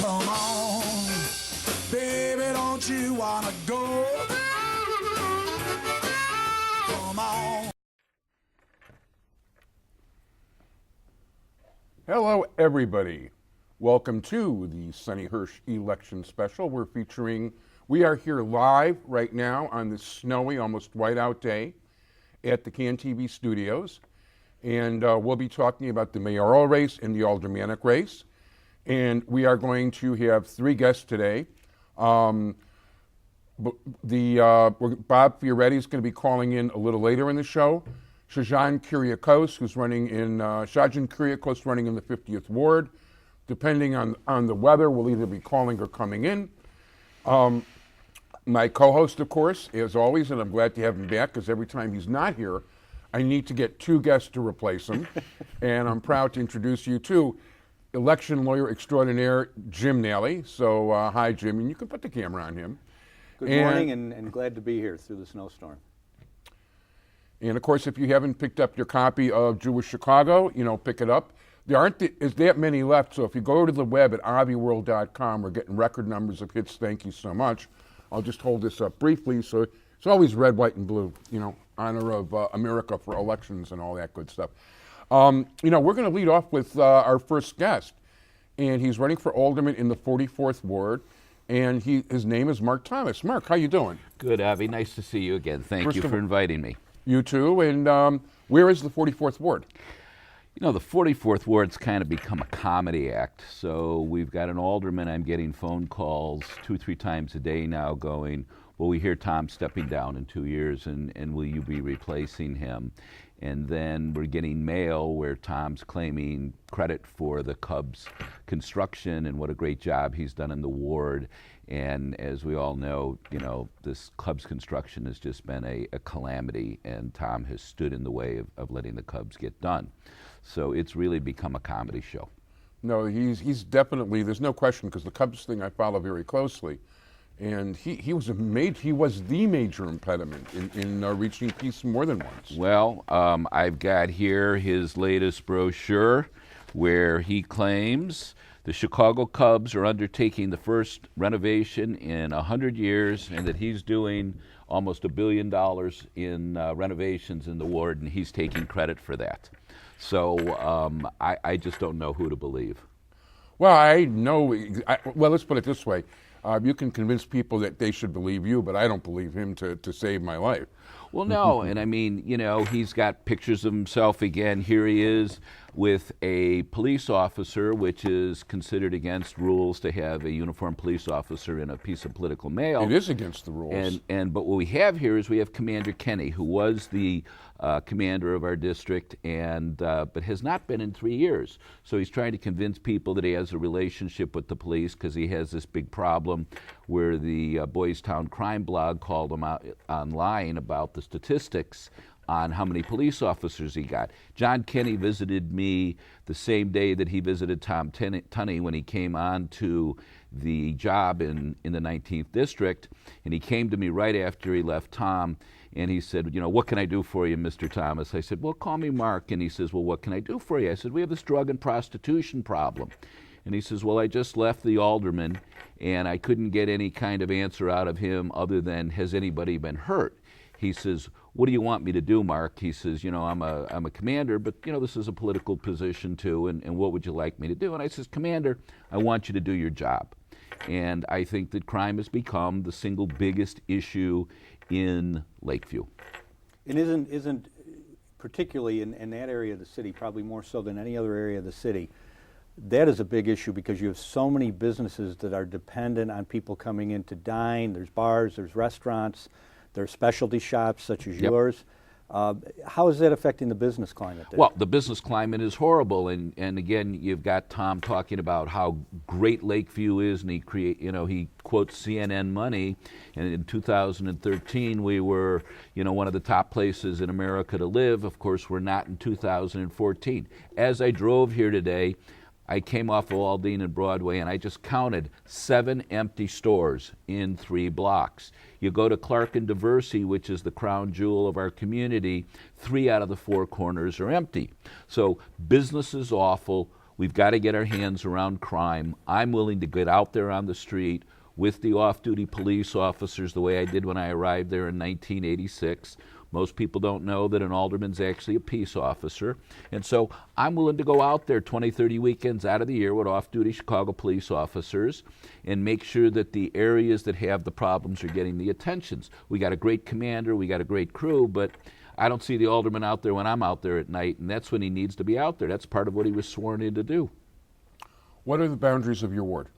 Come on, baby, don't you wanna go? Come on. Hello, everybody. Welcome to the Sonny Hirsch election special. We are here live right now on this snowy, almost whiteout day at the CAN TV studios. And we'll be talking about the mayoral race and the aldermanic race. And we are going to have three guests today. Bob Fioretti is going to be calling in a little later in the show. Shajan Kyriakos running in the 50th Ward. Depending on the weather, we'll either be calling or coming in. My co-host, of course, as always, and I'm glad to have him back because every time he's not here, I need to get two guests to replace him. And I'm proud to introduce you to election lawyer extraordinaire Jim Nally. So hi, Jim, and you can put the camera on him. Good morning, and glad to be here through the snowstorm. And of course, if you haven't picked up your copy of Jewish Chicago, pick it up. There aren't that many left, so if you go to the web at aviworld.com, we're getting record numbers of hits. Thank you so much. I'll just hold this up briefly. So it's always red, white, and blue, honor of America for elections and all that good stuff. We're going to lead off with our first guest, and he's running for alderman in the 44th Ward, and his name is Mark Thomas. Mark, how you doing? Good, Avi. Nice to see you again. Thank you for inviting me. You too. And where is the 44th Ward? The 44th Ward's kind of become a comedy act. So we've got an alderman. I'm getting phone calls 2-3 times a day now going, well, we hear Tom's stepping down in 2 years, and will you be replacing him? And then we're getting mail where Tom's claiming credit for the Cubs construction and what a great job he's done in the ward. And as we all know, this Cubs construction has just been a calamity, and Tom has stood in the way of letting the Cubs get done. So it's really become a comedy show. No, he's definitely, there's no question, because the Cubs thing I follow very closely. And he was the major impediment in reaching peace more than once. Well, I've got here his latest brochure where he claims the Chicago Cubs are undertaking the first renovation in 100 years, and that he's doing almost $1 billion in renovations in the ward, and he's taking credit for that. So I just don't know who to believe. Well, let's put it this way. You can convince people that they should believe you, but I don't believe him to save my life. Well, no, and I mean, he's got pictures of himself again. Here he is with a police officer, which is considered against rules to have a uniformed police officer in a piece of political mail. It is against the rules. But what we have here is we have Commander Kenny, who was the commander of our district, but has not been in 3 years. So he's trying to convince people that he has a relationship with the police because he has this big problem where the Boys Town crime blog called him out online about the statistics on how many police officers he got. John Kenny visited me the same day that he visited Tom Tunney when he came on to the job in the 19th District, and he came to me right after he left Tom, and he said, what can I do for you, Mr. Thomas? I said, well, call me Mark. And he says, well, what can I do for you? I said, we have this drug and prostitution problem. And he says, well, I just left the alderman, and I couldn't get any kind of answer out of him other than, has anybody been hurt? He says, what do you want me to do, Mark? He says, I'm a commander, but, this is a political position, too, and what would you like me to do? And I says, Commander, I want you to do your job. And I think that crime has become the single biggest issue in Lakeview. It isn't particularly in that area of the city, probably more so than any other area of the city, that is a big issue because you have so many businesses that are dependent on people coming in to dine. There's bars, there's restaurants, there's specialty shops such as yours. How is that affecting the business climate there? Well, the business climate is horrible, and again, you've got Tom talking about how great Lakeview is, and he quotes CNN Money, and in 2013 we were, one of the top places in America to live. Of course, we're not in 2014. As I drove here today, I came off of Aldine and Broadway, and I just counted 7 empty stores in 3 blocks. You go to Clark and Diversey, which is the crown jewel of our community, 3 out of the 4 corners are empty. So business is awful. We've got to get our hands around crime. I'm willing to get out there on the street with the off-duty police officers the way I did when I arrived there in 1986. Most people don't know that an alderman's actually a peace officer. And so I'm willing to go out there 20, 30 weekends out of the year with off-duty Chicago police officers and make sure that the areas that have the problems are getting the attentions. We got a great commander, we got a great crew, but I don't see the alderman out there when I'm out there at night, and that's when he needs to be out there. That's part of what he was sworn in to do. What are the boundaries of your ward?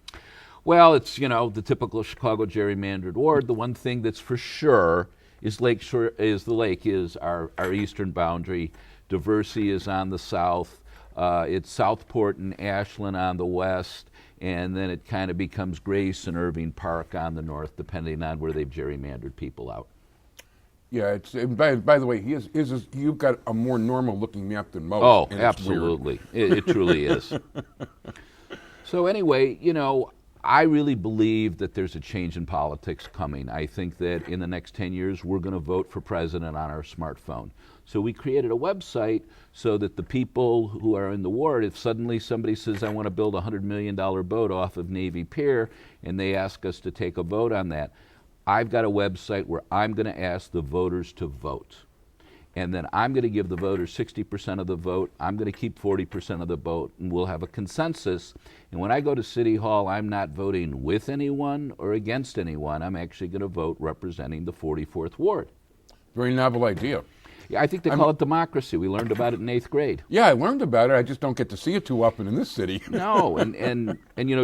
Well, it's, the typical Chicago gerrymandered ward. The one thing that's for sure is the lake is our eastern boundary. Diversey is on the south. It's Southport and Ashland on the west, and then it kind of becomes Grace and Irving Park on the north, depending on where they've gerrymandered people out. Yeah, by the way, you've got a more normal-looking map than most. Oh, absolutely. It truly is. So anyway, I really believe that there's a change in politics coming. I think that in the next 10 years, we're going to vote for president on our smartphone. So we created a website so that the people who are in the ward, if suddenly somebody says, I want to build a $100 million boat off of Navy Pier, and they ask us to take a vote on that, I've got a website where I'm going to ask the voters to vote. And then I'm going to give the voters 60% of the vote. I'm going to keep 40% of the vote, and we'll have a consensus. And when I go to City Hall, I'm not voting with anyone or against anyone. I'm actually going to vote representing the 44th Ward. Very novel idea. Yeah, I think they call it democracy. We learned about it in 8th grade. Yeah, I learned about it. I just don't get to see it too often in this city. No, and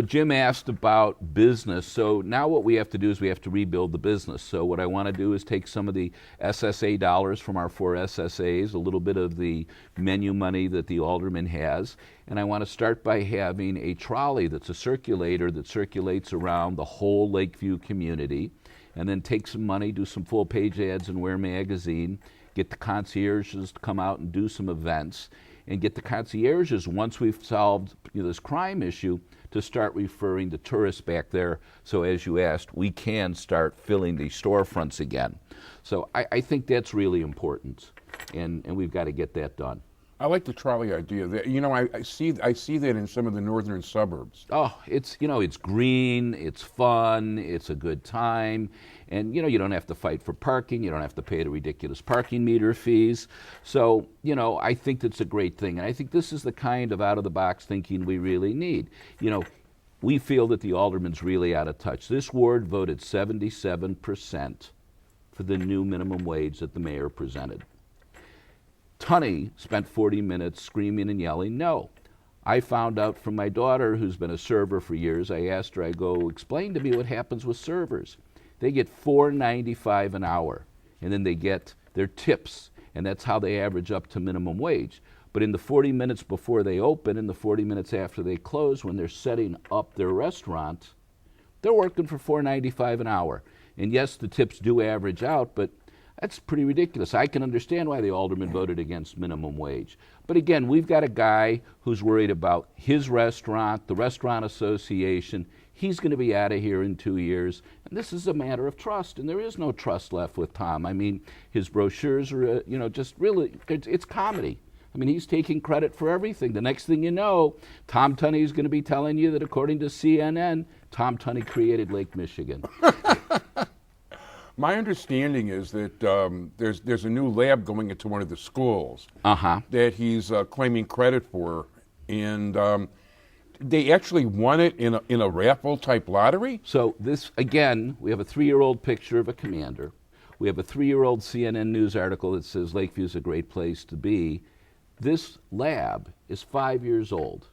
Jim asked about business. So now what we have to do is we have to rebuild the business. So what I want to do is take some of the SSA dollars from our 4 SSAs, a little bit of the menu money that the alderman has, and I want to start by having a trolley that's a circulator that circulates around the whole Lakeview community, and then take some money, do some full-page ads in Ware Magazine, get the concierges to come out and do some events, and get the concierges, once we've solved this crime issue, to start referring the tourists back there. So as you asked, we can start filling the storefronts again. So I think that's really important, and we've got to get that done. I like the trolley idea. I see that in some of the northern suburbs. Oh, it's green, it's fun, it's a good time, and you don't have to fight for parking, you don't have to pay the ridiculous parking meter fees. So I think that's a great thing, and I think this is the kind of out-of-the-box thinking we really need. We feel that the alderman's really out of touch. This ward voted 77% for the new minimum wage that the mayor presented. Tunney spent 40 minutes screaming and yelling no. I found out from my daughter, who's been a server for years, I asked her, explain to me what happens with servers. They get $4.95 an hour, and then they get their tips, and that's how they average up to minimum wage. But in the 40 minutes before they open and the 40 minutes after they close, when they're setting up their restaurant, they're working for $4.95 an hour. And yes, the tips do average out, but that's pretty ridiculous. I can understand why the alderman voted against minimum wage. But again, we've got a guy who's worried about his restaurant, the restaurant association. He's going to be out of here in 2 years. And this is a matter of trust, and there is no trust left with Tom. I mean, his brochures are, just really, it's comedy. I mean, he's taking credit for everything. The next thing you know, Tom Tunney is going to be telling you that according to CNN, Tom Tunney created Lake Michigan. My understanding is that there's a new lab going into one of the schools that he's claiming credit for, and they actually won it in a raffle type lottery. So this, again, we have a 3-year-old picture of a commander. We have a 3-year-old CNN News article that says Lakeview's a great place to be. This lab is 5 years old.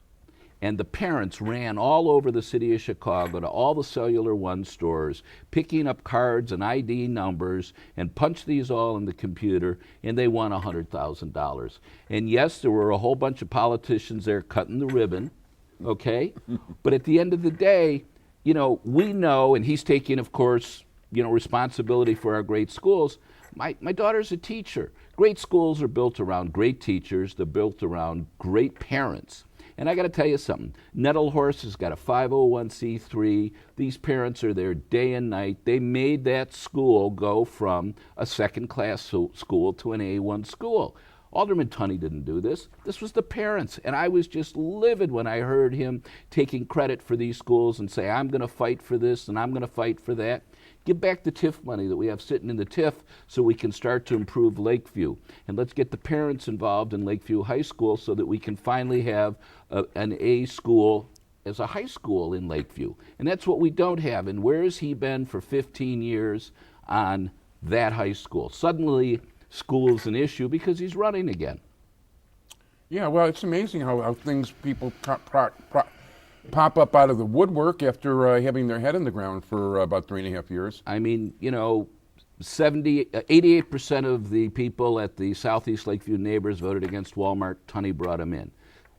And the parents ran all over the city of Chicago to all the Cellular One stores, picking up cards and ID numbers, and punched these all in the computer, and they won $100,000. And yes, there were a whole bunch of politicians there cutting the ribbon, okay? But at the end of the day, we know, and he's taking, of course, responsibility for our great schools. My daughter's a teacher. Great schools are built around great teachers. They're built around great parents. And I got to tell you something. Nettlehorse has got a 501c3. These parents are there day and night. They made that school go from a second-class school to an A1 school. Alderman Tunney didn't do this. This was the parents. And I was just livid when I heard him taking credit for these schools and say, I'm going to fight for this and I'm going to fight for that. Give back the TIF money that we have sitting in the TIF so we can start to improve Lakeview. And let's get the parents involved in Lakeview High School so that we can finally have an A school as a high school in Lakeview. And that's what we don't have. And where has he been for 15 years on that high school? Suddenly, school is an issue because he's running again. Yeah, well, it's amazing how people pop up out of the woodwork after having their head in the ground for about 3.5 years. I mean, 88% of the people at the Southeast Lakeview Neighbors voted against Walmart. Tunney brought them in.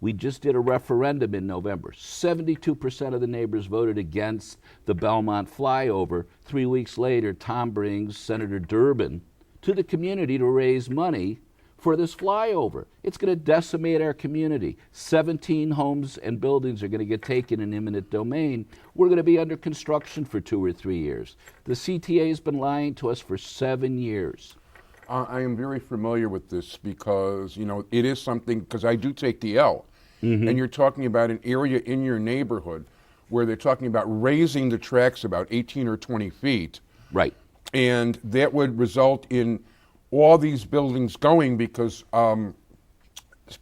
We just did a referendum in November. 72% of the neighbors voted against the Belmont flyover. 3 weeks later, Tom brings Senator Durbin to the community to raise money for this flyover. It's going to decimate our community. 17 homes and buildings are going to get taken in eminent domain. We're going to be under construction for 2 or 3 years. The CTA has been lying to us for 7 years. I am very familiar with this because, it is something, because I do take the L. Mm-hmm. And you're talking about an area in your neighborhood where they're talking about raising the tracks about 18 or 20 feet. Right. And that would result in all these buildings going because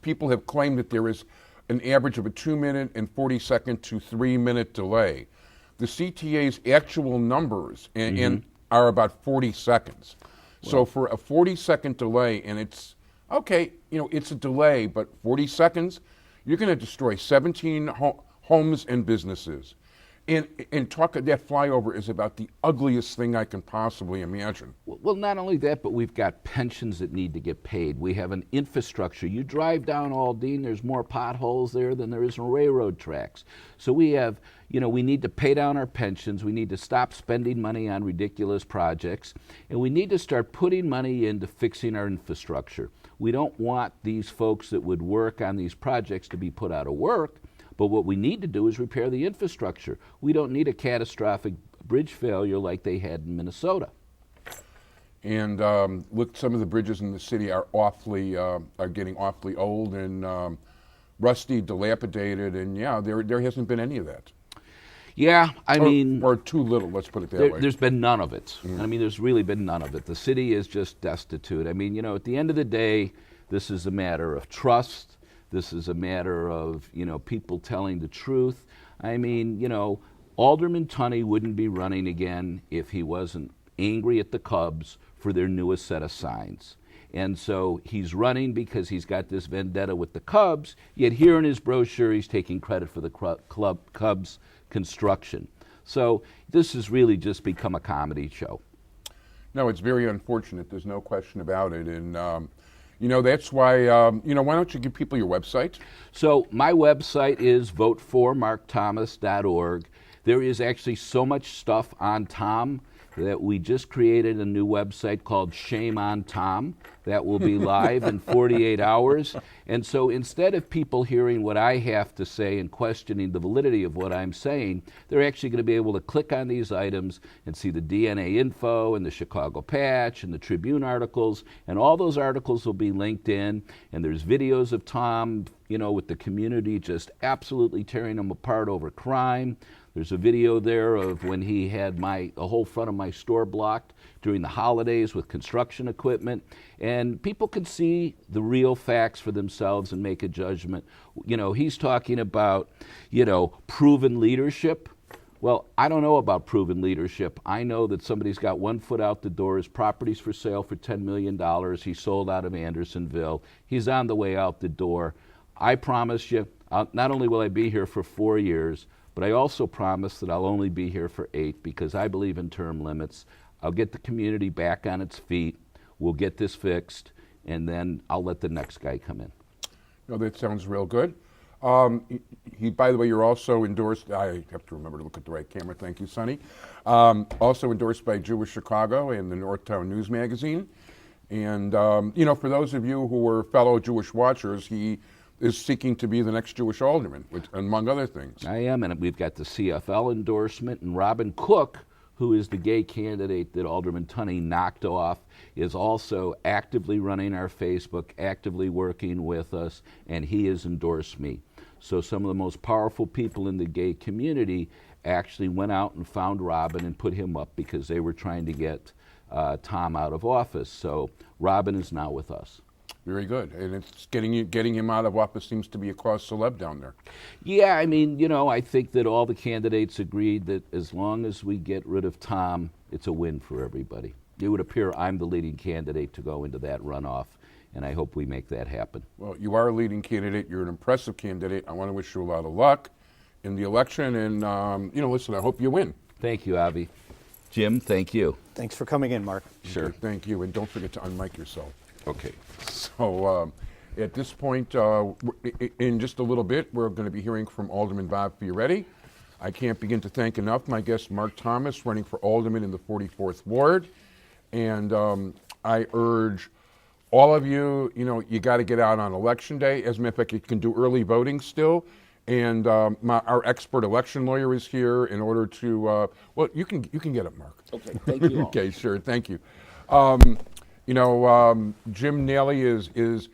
people have claimed that there is an average of a 2-minute and 40-second to 3-minute delay. The CTA's actual numbers are about 40 seconds. Wow. So for a 40-second delay, and it's, okay, it's a delay, but 40 seconds, you're going to destroy 17 homes and businesses. And talk of that flyover is about the ugliest thing I can possibly imagine. Well, not only that, but we've got pensions that need to get paid. We have an infrastructure. You drive down Aldine, there's more potholes there than there is in railroad tracks. So we have, we need to pay down our pensions. We need to stop spending money on ridiculous projects. And we need to start putting money into fixing our infrastructure. We don't want these folks that would work on these projects to be put out of work. But what we need to do is repair the infrastructure. We don't need a catastrophic bridge failure like they had in Minnesota. And look, some of the bridges in the city are getting awfully old and rusty, dilapidated, and there hasn't been any of that. Yeah, or too little. Let's put it that way. There's been none of it. Mm. There's really been none of it. The city is just destitute. At the end of the day, this is a matter of trust. This is a matter of, people telling the truth. Alderman Tunney wouldn't be running again if he wasn't angry at the Cubs for their newest set of signs. And so he's running because he's got this vendetta with the Cubs, yet here in his brochure he's taking credit for the Cubs construction. So this has really just become a comedy show. No, it's very unfortunate. There's no question about it. And that's why, why don't you give people your website? So my website is voteformarkthomas.org. There is actually so much stuff on Tom that we just created a new website called Shame on Tom that will be live in 48 hours. And so instead of people hearing what I have to say and questioning the validity of what I'm saying, they're actually going to be able to click on these items and see the DNA info and the Chicago Patch and the Tribune articles, and all those articles will be linked in. And there's videos of Tom, with the community just absolutely tearing them apart over crime. There's a video there of when he had the whole front of my store blocked during the holidays with construction equipment. And people can see the real facts for themselves and make a judgment. He's talking about, proven leadership. Well, I don't know about proven leadership. I know that somebody's got 1 foot out the door. His property's for sale for $10 million. He sold out of Andersonville. He's on the way out the door. I promise you, not only will I be here for 4 years, but I also promise that I'll only be here for 8 because I believe in term limits. I'll get the community back on its feet. We'll get this fixed, and then I'll let the next guy come in. No, that sounds real good. By the way, you're also endorsed, I have to remember to look at the right camera, thank you, Sonny. Also endorsed by Jewish Chicago and the Northtown News Magazine. And, for those of you who are fellow Jewish watchers, he is seeking to be the next Jewish alderman, among other things. I am, and we've got the CFL endorsement, and Robin Cook, who is the gay candidate that Alderman Tunney knocked off, is also actively running our Facebook, actively working with us, and he has endorsed me. So some of the most powerful people in the gay community actually went out and found Robin and put him up because they were trying to get Tom out of office. So Robin is now with us. Very good. And it's getting him out of office seems to be a cause celeb down there. Yeah, I mean, you know, I think that all the candidates agreed that as long as we get rid of Tom, it's a win for everybody. It would appear I'm the leading candidate to go into that runoff, and I hope we make that happen. Well, you are a leading candidate. You're an impressive candidate. I want to wish you a lot of luck in the election, and, listen, I hope you win. Thank you, Avi. Jim, thank you. Thanks for coming in, Mark. Sure. Okay, thank you, and don't forget to unmic yourself. Okay. So at this point, in just a little bit, we're going to be hearing from Alderman Bob Fioretti. I can't begin to thank enough my guest, Mark Thomas, running for Alderman in the 44th Ward. And I urge all of you, you got to get out on Election Day. As a matter of fact, you can do early voting still. And our expert election lawyer is here in order to, you can get it, Mark. Okay, thank you all. Okay, sure, thank you. Jim Nally is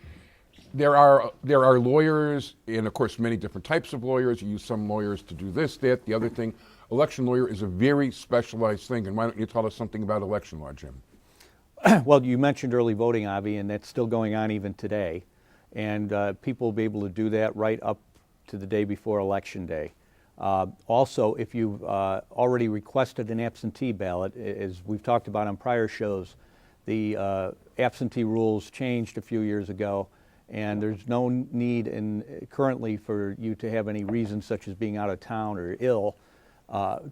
there are lawyers, and of course many different types of lawyers. You use some lawyers to do this, that, the other thing. Election lawyer is a very specialized thing, and why don't you tell us something about election law, Jim? Well, you mentioned early voting, Avi, and that's still going on even today. And people will be able to do that right up to the day before Election Day. Also, if you've already requested an absentee ballot, as we've talked about on prior shows, the absentee rules changed a few years ago, and there's no need currently for you to have any reasons such as being out of town or ill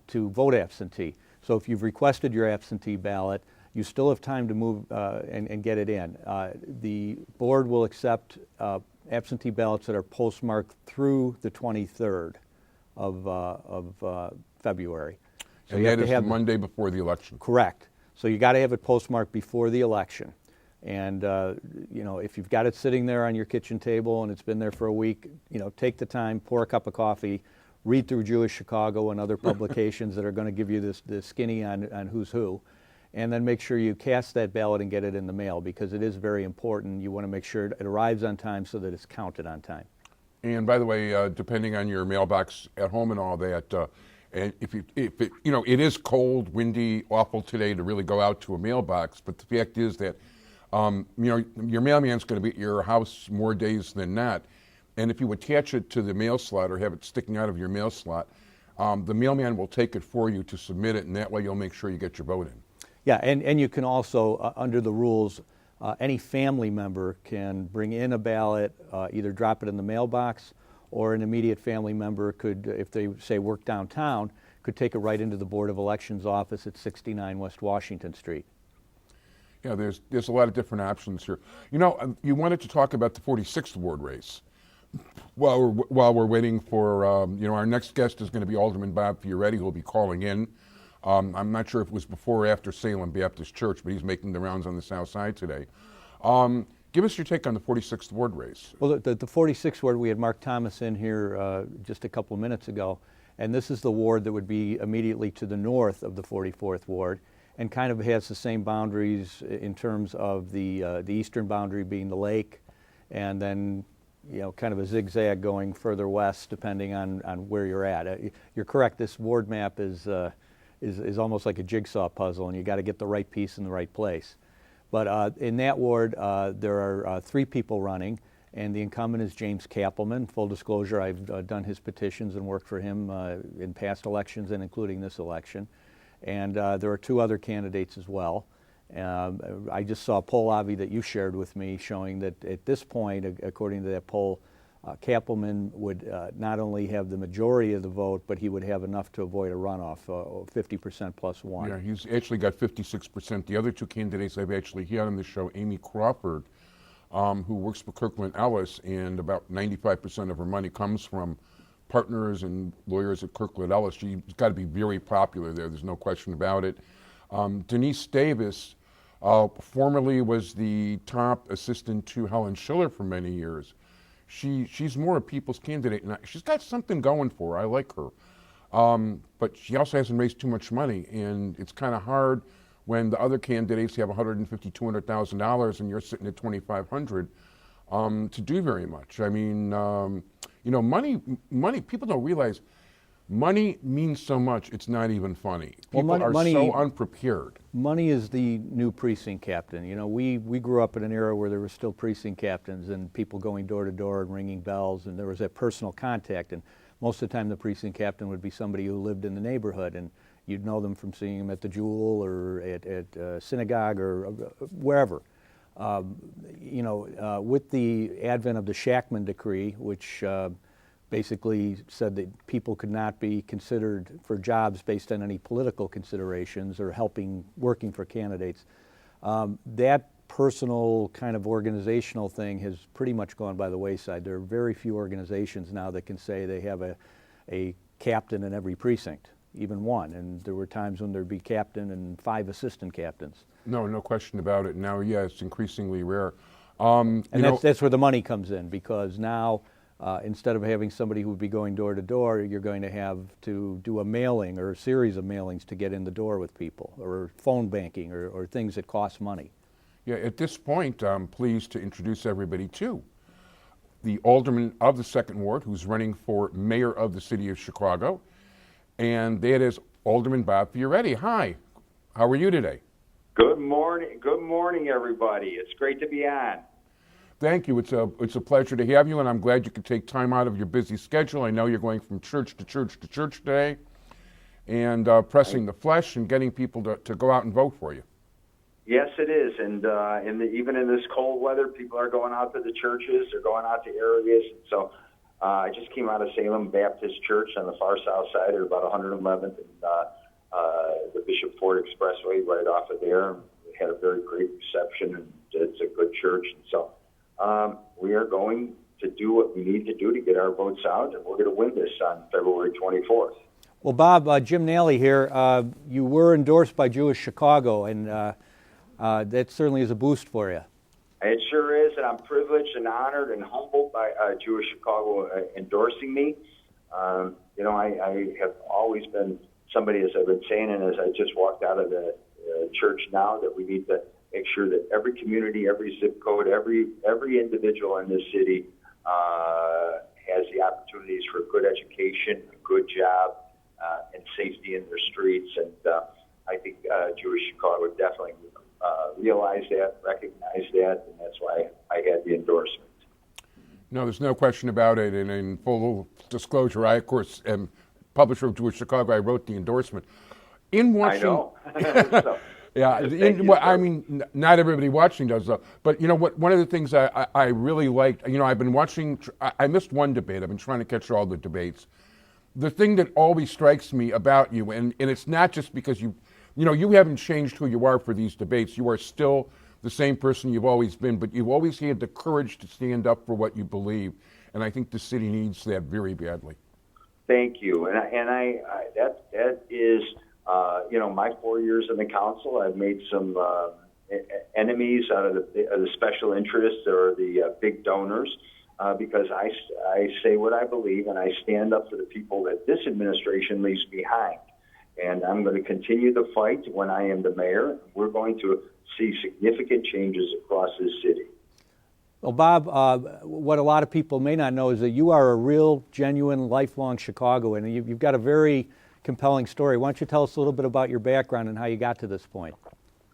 to vote absentee. So if you've requested your absentee ballot, you still have time to move and get it in. The board will accept absentee ballots that are postmarked through the 23rd of February. So And that is the Monday before the election. Correct. So you got to have it postmarked before the election. And, if you've got it sitting there on your kitchen table and it's been there for a week, take the time, pour a cup of coffee, read through Jewish Chicago and other publications that are going to give you the skinny on who's who. And then make sure you cast that ballot and get it in the mail because it is very important. You want to make sure it arrives on time so that it's counted on time. And by the way, depending on your mailbox at home and all that, and if it is cold, windy, awful today to really go out to a mailbox. But the fact is that, your mailman's going to be at your house more days than not. And if you attach it to the mail slot or have it sticking out of your mail slot, the mailman will take it for you to submit it, and that way you'll make sure you get your vote in. Yeah, and you can also, under the rules, any family member can bring in a ballot, either drop it in the mailbox, or an immediate family member could, if they say work downtown, could take it right into the Board of Elections office at 69 West Washington Street. Yeah, there's a lot of different options here. You wanted to talk about the 46th Ward race. While we're waiting for, our next guest is going to be Alderman Bob Fioretti, who will be calling in. I'm not sure if it was before or after Salem Baptist Church, but he's making the rounds on the south side today. Give us your take on the 46th Ward race. Well, the 46th Ward, we had Mark Thomas in here just a couple of minutes ago, and this is the ward that would be immediately to the north of the 44th Ward and kind of has the same boundaries in terms of the eastern boundary being the lake, and then kind of a zigzag going further west depending on where you're at. You're correct, this ward map is almost like a jigsaw puzzle, and you got to get the right piece in the right place. But in that ward, there are 3 people running, and the incumbent is James Kappelman. Full disclosure, I've done his petitions and worked for him in past elections and including this election. And there are 2 other candidates as well. I just saw a poll, Avi, that you shared with me showing that at this point, according to that poll, Kappelman would not only have the majority of the vote, but he would have enough to avoid a runoff, 50% plus 1. Yeah, he's actually got 56%. The other 2 candidates I've actually had on the show, Amy Crawford, who works for Kirkland Ellis, and about 95% of her money comes from partners and lawyers at Kirkland Ellis. She's got to be very popular there. There's no question about it. Denise Davis formerly was the top assistant to Helen Schiller for many years. She's more a people's candidate, and she's got something going for her. I like her. But she also hasn't raised too much money, and it's kind of hard when the other candidates have $150,000, $200,000, and you're sitting at $2,500 to do very much. I mean, money. People don't realize money means so much. It's not even funny. People are so unprepared. Money is the new precinct captain. We grew up in an era where there were still precinct captains and people going door to door and ringing bells, and there was that personal contact. And most of the time, the precinct captain would be somebody who lived in the neighborhood, and you'd know them from seeing them at the Jewel or at synagogue or wherever. With the advent of the Shackman decree, which basically said that people could not be considered for jobs based on any political considerations or working for candidates, that personal kind of organizational thing has pretty much gone by the wayside. There are very few organizations now that can say they have a captain in every precinct, even one. And there were times when there'd be captain and 5 assistant captains. No question about it. Now, yeah, it's increasingly rare. And that's where the money comes in, because now instead of having somebody who would be going door to door, you're going to have to do a mailing or a series of mailings to get in the door with people, or phone banking or things that cost money. Yeah, at this point, I'm pleased to introduce everybody to the alderman of the 2nd Ward, who's running for mayor of the city of Chicago, and that is Alderman Bob Fioretti. Hi, how are you today? Good morning, everybody. It's great to be on. Thank you. It's a pleasure to have you, and I'm glad you could take time out of your busy schedule. I know you're going from church to church to church today, and pressing the flesh and getting people to go out and vote for you. Yes, it is, and even in this cold weather, people are going out to the churches. They're going out to areas. So I just came out of Salem Baptist Church on the far south side, or about 111th, and the Bishop Ford Expressway right off of there. We had a very great reception, and it's a good church. And so we are going to do what we need to do to get our votes out, and we're going to win this on February 24th. Well, Bob, Jim Nally here. You were endorsed by Jewish Chicago, and that certainly is a boost for you. It sure is, and I'm privileged and honored and humbled by Jewish Chicago endorsing me. I have always been somebody, as I've been saying, and as I just walked out of the church now, that we need to make sure that every community, every zip code, every individual in this city has the opportunities for good education, a good job, and safety in their streets. And I think Jewish Chicago definitely realize that, recognize that, and that's why I had the endorsement. No, there's no question about it. And in full disclosure, I, of course, am publisher of Jewish Chicago. I wrote the endorsement. In watching, I know. I mean, not everybody watching does, though. But you know what? One of the things I really liked, I've been watching. I missed one debate. I've been trying to catch all the debates. The thing that always strikes me about you, and it's not just because you haven't changed who you are for these debates. You are still the same person you've always been, but you've always had the courage to stand up for what you believe, and I think the city needs that very badly. Thank you, and that is, my 4 years in the council. I've made some enemies out of the special interests or the big donors because I say what I believe, and I stand up for the people that this administration leaves behind. And I'm going to continue the fight when I am the mayor. We're going to see significant changes across this city. Well, Bob, what a lot of people may not know is that you are a real, genuine, lifelong Chicagoan, and you've got a very compelling story. Why don't you tell us a little bit about your background and how you got to this point?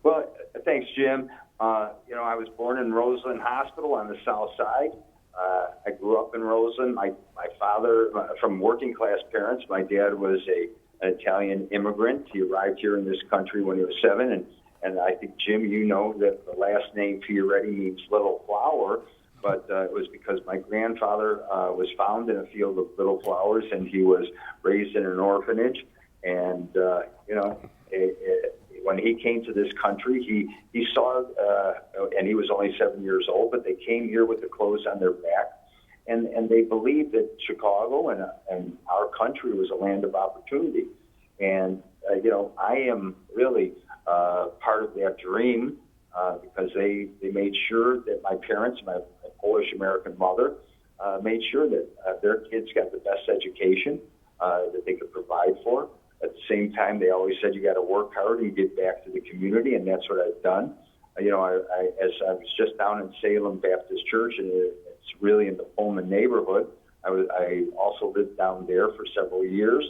Well, thanks, Jim. I was born in Roseland Hospital on the south side. I grew up in Roseland. My father, from working class parents, my dad was an Italian immigrant. He arrived here in this country when he was 7, and I think, Jim, you know that the last name Fioretti means little flower, but it was because my grandfather was found in a field of little flowers, and he was raised in an orphanage. And when he came to this country, he saw, and he was only 7 years old, but they came here with the clothes on their back. And they believed that Chicago and our country was a land of opportunity. And, I am really part of that dream because they made sure that my parents, my Polish-American mother, made sure that their kids got the best education. that they could provide for. At the same time, they always said you got to work hard and give back to the community, and that's what I've done. As I was just down in Salem Baptist Church, and it's really in the Pullman neighborhood. I also lived down there for several years.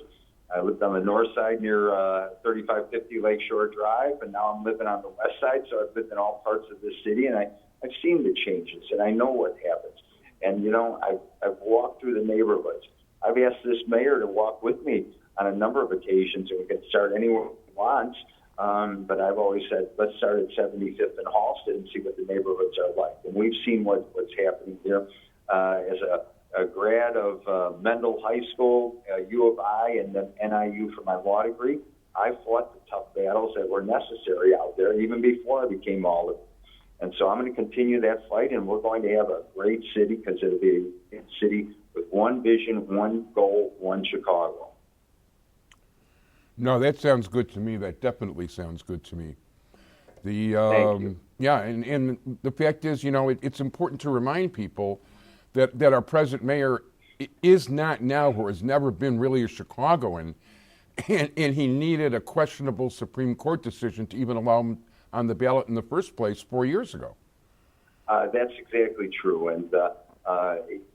I lived on the north side near 3550 Lakeshore Drive, and now I'm living on the west side, so I've lived in all parts of the city, and I've seen the changes, and I know what happens. And, I've walked through the neighborhoods. I've asked this mayor to walk with me on a number of occasions, and we can start anywhere he wants, but I've always said, let's start at 75th and Halsted and see what the neighborhoods are like. And we've seen what's happening here. As a grad of Mendel High School, U of I, and then NIU for my law degree, I fought the tough battles that were necessary out there even before I became alderman. And so I'm going to continue that fight, and we're going to have a great city because it'll be a city with one vision, one goal, one Chicago. No, that sounds good to me. That definitely sounds good to me. Thank you. Yeah, and the fact is, it's important to remind people that our present mayor is not now or has never been really a Chicagoan, and he needed a questionable Supreme Court decision to even allow him on the ballot in the first place 4 years ago. That's exactly true. And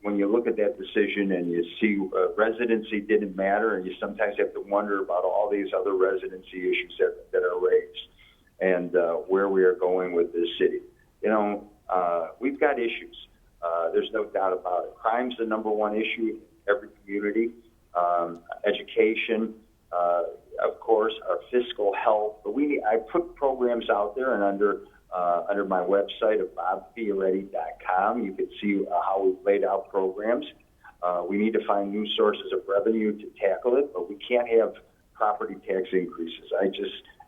when you look at that decision and you see residency didn't matter, and you sometimes have to wonder about all these other residency issues that are raised and where we are going with this city. We've got issues. There's no doubt about it. Crime's the number one issue in every community. Education, of course, our fiscal health. But I put programs out there, and under my website of bobfioretti.com, you can see how we've laid out programs. We need to find new sources of revenue to tackle it, but we can't have property tax increases.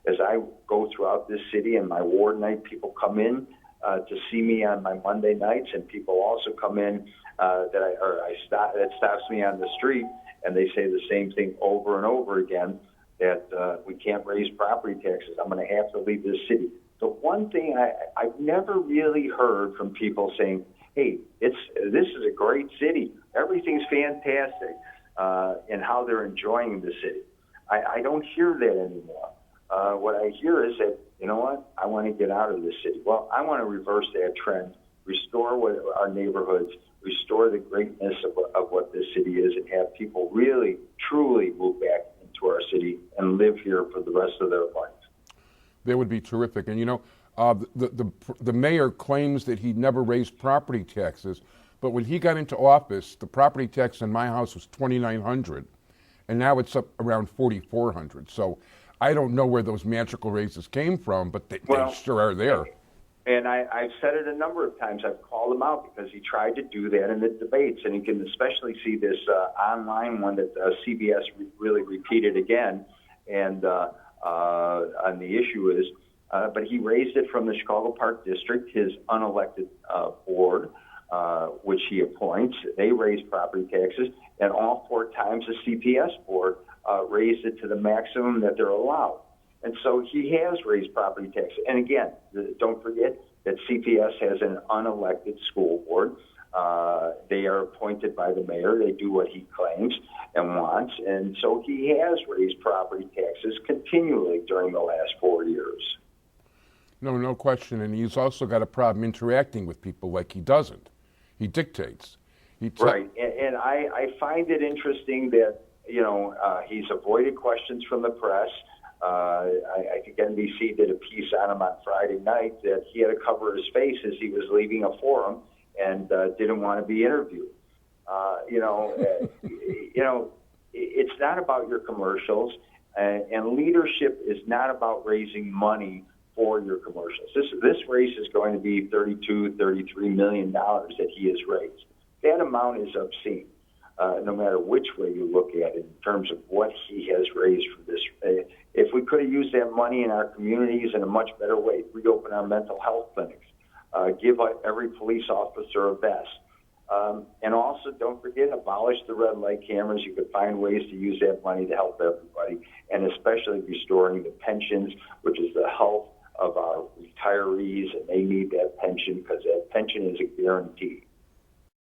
As I go throughout this city and my ward night, people come in to see me on my Monday nights, and people also come in that stops me on the street, and they say the same thing over and over again, that we can't raise property taxes. I'm going to have to leave this city. The one thing I've never really heard from people saying, hey, this is a great city. Everything's fantastic, and how they're enjoying the city. I don't hear that anymore. What I hear is that, you know what, I want to get out of this city. Well, I want to reverse that trend, restore our neighborhoods, restore the greatness of what this city is, and have people really, truly move back into our city and live here for the rest of their life. That would be terrific. And the mayor claims that he never raised property taxes, but when he got into office, the property tax in my house was $2,900, and now it's up around $4,400. So I don't know where those magical raises came from, but they sure are there. And I've said it a number of times. I've called him out because he tried to do that in the debates, and you can especially see this online one that CBS really repeated again. And on the issue is, but he raised it from the Chicago Park District, his unelected board, which he appoints. They raise property taxes, and all 4 times the CPS board raised it to the maximum that they're allowed. And so he has raised property taxes. And again, don't forget that CPS has an unelected school board. They are appointed by the mayor. They do what he claims and wants. And so he has raised property taxes continually during the last 4 years. No question. And he's also got a problem interacting with people like he doesn't. He dictates. Right. And I find it interesting that, he's avoided questions from the press. I think NBC did a piece on him on Friday night that he had to cover his face as he was leaving a forum and didn't want to be interviewed. It's not about your commercials, and leadership is not about raising money for your commercials. This race is going to be $33 million that he has raised. That amount is obscene. No matter which way you look at it in terms of what he has raised for this. If we could have used that money in our communities in a much better way, reopen our mental health clinics, give every police officer a vest, and also don't forget, abolish the red light cameras. You could find ways to use that money to help everybody, and especially restoring the pensions, which is the health of our retirees, and they need that pension because that pension is a guarantee.